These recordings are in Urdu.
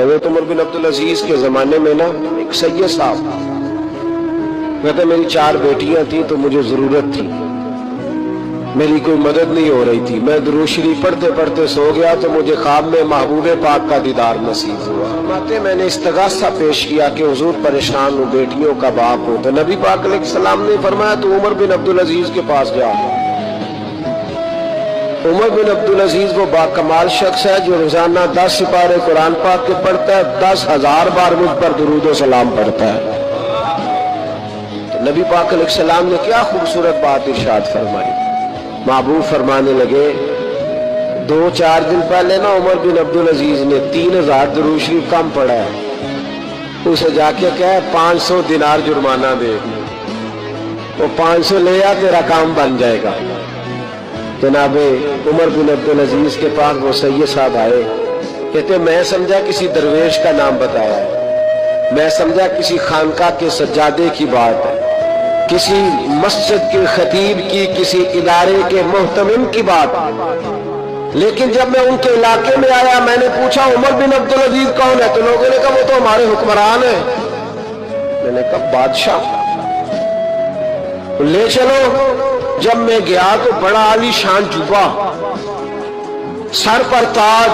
حضرت عمر بن عبد العزیز کے زمانے میں نا ایک سید صاحب کہتے میری 4 بیٹیاں تھیں تو مجھے ضرورت تھی، میری کوئی مدد نہیں ہو رہی تھی، میں درود شریف پڑھتے پڑھتے سو گیا تو مجھے خواب میں محبوب پاک کا دیدار نصیب ہوا۔ فرماتے میں نے استغاثہ پیش کیا کہ حضور پریشان ہوں، بیٹیوں کا باپ ہوں، تو نبی پاک علیہ السلام نے فرمایا تو عمر بن عبد العزیز کے پاس جا۔ عمر بن عبد العزیز وہ باکمال شخص ہے جو روزانہ 10 سپارے قرآن پاک کے پڑھتا ہے، 10,000 بار مجھ پر درود و سلام پڑھتا ہے۔ تو نبی پاک علیہ السلام نے کیا خوبصورت بات ارشاد فرمائی۔ محبوب فرمانے لگے 2-4 دن پہلے نا عمر بن عبد العزیز نے 3,000 درود شریف کم پڑھا ہے، اسے جا کے کہے 500 دینار جرمانہ دے، وہ 500 لے آ تیرا کام بن جائے گا۔ جناب عمر بن عبد العزیز کے پاس وہ سید صاحب آئے، کہتے میں سمجھا کسی درویش کا نام بتایا ہے، میں سمجھا کسی خانقاہ کے سجادے کی بات ہے، کسی مسجد کے خطیب کی، کسی ادارے کے محتمم کی بات، لیکن جب میں ان کے علاقے میں آیا میں نے پوچھا عمر بن عبد العزیز کون ہے، تو لوگوں نے کہا وہ تو ہمارے حکمران ہیں۔ میں نے کہا بادشاہ لے چلو۔ جب میں گیا تو بڑا عالی شان جوبا، سر پر تاج،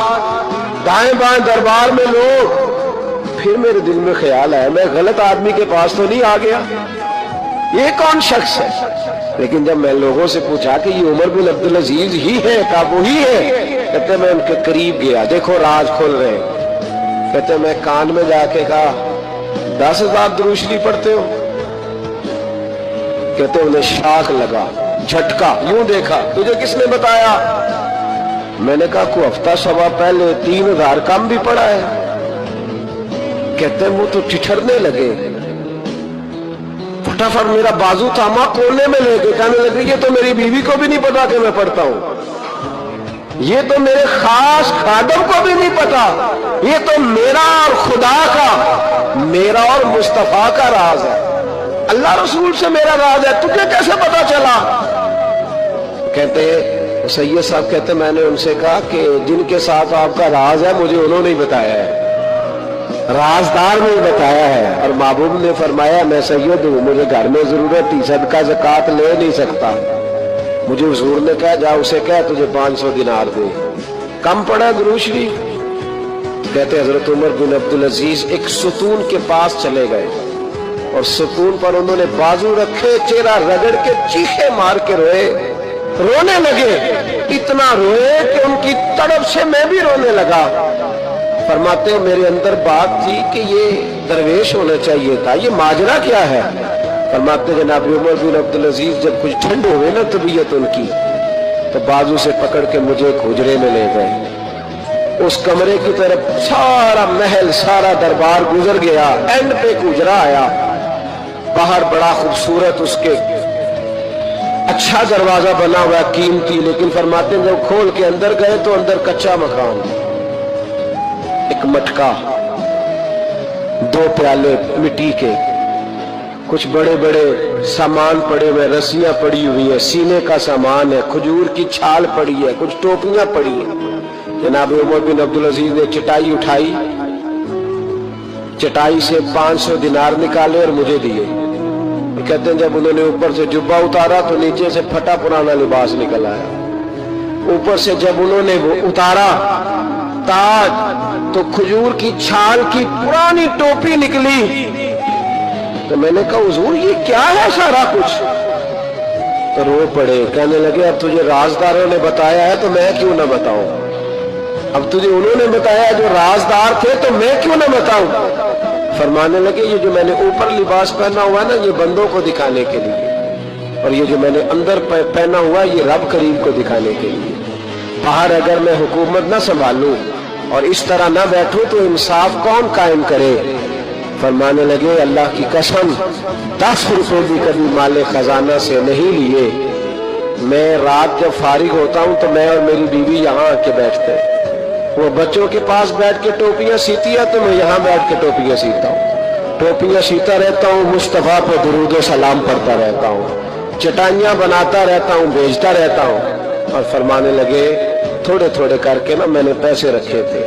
دائیں بائیں دربار میں لوگ۔ پھر میرے دل میں خیال آیا میں غلط آدمی کے پاس تو نہیں آ گیا، یہ کون شخص ہے؟ لیکن جب میں لوگوں سے پوچھا کہ یہ عمر بن عبد العزیز ہی ہے، کہا وہی ہے۔ کہتے میں ان کے قریب گیا، دیکھو راز کھول رہے ہیں۔ کہتے میں کان میں جا کے کہا 10,000 درود شریف پڑھتے ہو؟ کہتے انہیں شاک لگا، جھٹکا، یوں دیکھا تجھے کس نے بتایا؟ میں نے کہا کوئی ہفتہ سوا پہلے 3,000 کم بھی پڑا ہے۔ کہتے وہ تو ٹھٹھرنے لگے، فٹافٹ میرا بازو تھاما، کونے میں لے کے کہنے لگے یہ تو میری بیوی کو بھی نہیں پتا کہ میں پڑھتا ہوں، یہ تو میرے خاص خادم کو بھی نہیں پتا، یہ تو میرا اور خدا کا، میرا اور مصطفیٰ کا راز ہے، اللہ رسول سے میرا راز ہے، تجھے کیسے پتا چلا؟ کہتے سید صاحب کہتے میں نے ان سے کہا کہ جن کے ساتھ آپ کا راز ہے مجھے انہوں نے بتایا ہے، رازدار نے بتایا ہے۔ اور محبوب نے فرمایا میں سید ہوں، مجھے گھر میں ضرورت تھی، صدقہ زکوٰۃ لے نہیں سکتا، مجھے حضور نے کہا جا اسے کہہ تجھے 500 دینار دے، کم پڑا درود شریف۔ کہتے حضرت عمر بن عبد العزیز ایک ستون کے پاس چلے گئے اور ستون پر انہوں نے بازو رکھے، چہرہ رگڑ کے چیخے مار کے روئے، رونے لگے، اتنا روئے کہ ان کی تڑپ سے میں بھی رونے لگا۔ فرماتے ہیں میرے اندر بات تھی کہ یہ درویش ہونا چاہیے تھا، یہ ماجرا کیا ہے؟ فرماتے جناب عمر بن عبد العزیز جب کچھ ٹھنڈ ہوئے نا طبیعت ان کی، تو بازو سے پکڑ کے مجھے ایک حجرے میں لے گئے، اس کمرے کی طرف سارا محل سارا دربار گزر گیا، اینڈ پہ ایک حجرا آیا، باہر بڑا خوبصورت اس کے اچھا دروازہ بنا ہوا قیمتی، لیکن فرماتے ہیں جب کھول کے اندر گئے تو اندر کچا مکان، ایک مٹکا، 2 پیالے مٹی کے، کچھ بڑے بڑے سامان پڑے ہوئے، رسیاں پڑی ہوئی ہیں، سینے کا سامان ہے، کھجور کی چھال پڑی ہے، کچھ ٹوپیاں پڑی ہیں۔ جناب عمر بن عبد العزیز نے چٹائی اٹھائی، چٹائی سے 500 دینار نکالے اور مجھے دیے۔ کہتے ہیں جب انہوں نے اوپر سے جبہ اتارا تو نیچے سے پھٹا پرانا لباس نکل آیا، اوپر سے جب انہوں نے وہ اتارا تاج تو کھجور کی چھال کی پرانی ٹوپی نکلی۔ تو میں نے کہا حضور یہ کیا ہے سارا کچھ؟ تو رو پڑے، کہنے لگے اب تجھے رازداروں نے بتایا ہے تو میں کیوں نہ بتاؤں، اب تجھے انہوں نے بتایا جو رازدار تھے تو میں کیوں نہ بتاؤں؟ فرمانے لگے یہ جو میں نے اوپر لباس پہنا ہوا ہے نا یہ بندوں کو دکھانے کے لیے، اور یہ جو میں نے اندر پہنا ہوا ہے یہ رب کریم کو دکھانے کے لیے، باہر اگر میں حکومت نہ سنبھالوں اور اس طرح نہ بیٹھوں تو انصاف کون قائم کرے؟ فرمانے لگے اللہ کی قسم 10 روپے بھی کبھی مال خزانہ سے نہیں لیے، میں رات جب فارغ ہوتا ہوں تو میں اور میری بیوی یہاں آ کے بیٹھتے ہیں، وہ بچوں کے پاس بیٹھ کے ٹوپیاں سیتی ہے تو میں یہاں بیٹھ کے ٹوپیاں سیتا ہوں، ٹوپیاں سیتا رہتا ہوں، مصطفیٰ پہ درود و سلام پڑھتا رہتا ہوں، چٹائیاں بناتا رہتا ہوں، بھیجتا رہتا ہوں۔ اور فرمانے لگے تھوڑے تھوڑے کر کے نا میں نے پیسے رکھے تھے،